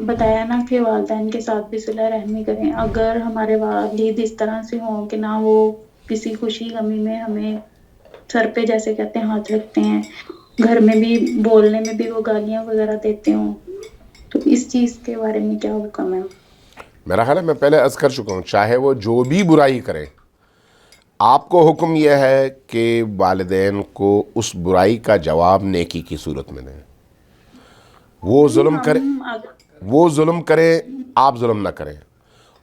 بتایا نا کہ والدین کے ساتھ بھی صلہ رحمی کریں. اگر ہمارے والد اس طرح سے ہوں کہ نہ وہ کسی خوشی غمی میں ہمیں سر پہ جیسے کہتے ہیں ہاتھ رکھتے ہیں، گھر میں بھی بولنے میں بھی وہ گالیاں وغیرہ دیتے ہوں، تو اس چیز کے بارے میں کیا حکم ہے؟ میرا خیال ہے میں پہلے عرض کر چکا ہوں، چاہے وہ جو بھی برائی کریں، آپ کو حکم یہ ہے کہ والدین کو اس برائی کا جواب نیکی کی صورت میں دیں. وہ نہیں ظلم کرے، ہم وہ ظلم کریں، آپ ظلم نہ کریں.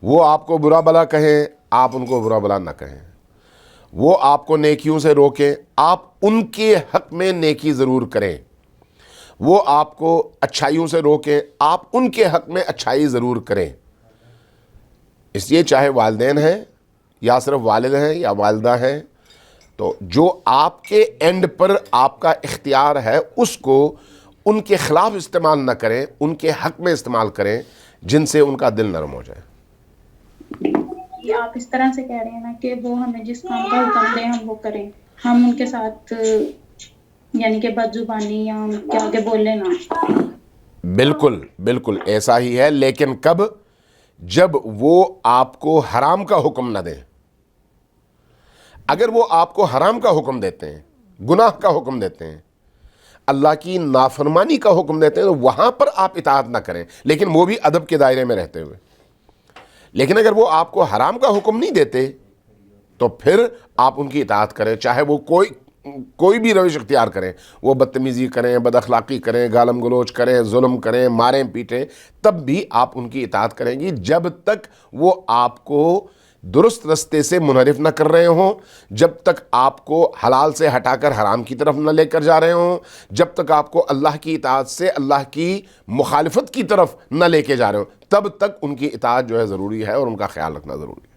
وہ آپ کو برا بلا کہیں، آپ ان کو برا بلا نہ کہیں. وہ آپ کو نیکیوں سے روکیں، آپ ان کے حق میں نیکی ضرور کریں. وہ آپ کو اچھائیوں سے روکیں، آپ ان کے حق میں اچھائی ضرور کریں. اس لیے چاہے والدین ہیں یا صرف والد ہیں یا والدہ ہیں، تو جو آپ کے اینڈ پر آپ کا اختیار ہے اس کو ان کے خلاف استعمال نہ کریں، ان کے حق میں استعمال کریں جن سے ان کا دل نرم ہو جائے. یہ آپ اس طرح سے کہہ رہے ہیں نا کہ وہ ہمیں جس کام کا حکم دیں ہم وہ کریں، ہم ان کے ساتھ یعنی کہ بد زبانی یا ان کے آگے بولے نا. بالکل بالکل ایسا ہی ہے، لیکن کب؟ جب وہ آپ کو حرام کا حکم نہ دیں. اگر وہ آپ کو حرام کا حکم دیتے ہیں، گناہ کا حکم دیتے ہیں، اللہ کی نافرمانی کا حکم دیتے ہیں، تو وہاں پر آپ اطاعت نہ کریں، لیکن وہ بھی ادب کے دائرے میں رہتے ہوئے. لیکن اگر وہ آپ کو حرام کا حکم نہیں دیتے تو پھر آپ ان کی اطاعت کریں، چاہے وہ کوئی بھی روش اختیار کریں. وہ بدتمیزی کریں، بد اخلاقی کریں، گالم گلوچ کریں، ظلم کریں، ماریں پیٹیں، تب بھی آپ ان کی اطاعت کریں گی جب تک وہ آپ کو درست رستے سے منحرف نہ کر رہے ہوں، جب تک آپ کو حلال سے ہٹا کر حرام کی طرف نہ لے کر جا رہے ہوں، جب تک آپ کو اللہ کی اطاعت سے اللہ کی مخالفت کی طرف نہ لے کے جا رہے ہوں، تب تک ان کی اطاعت جو ہے ضروری ہے اور ان کا خیال رکھنا ضروری ہے.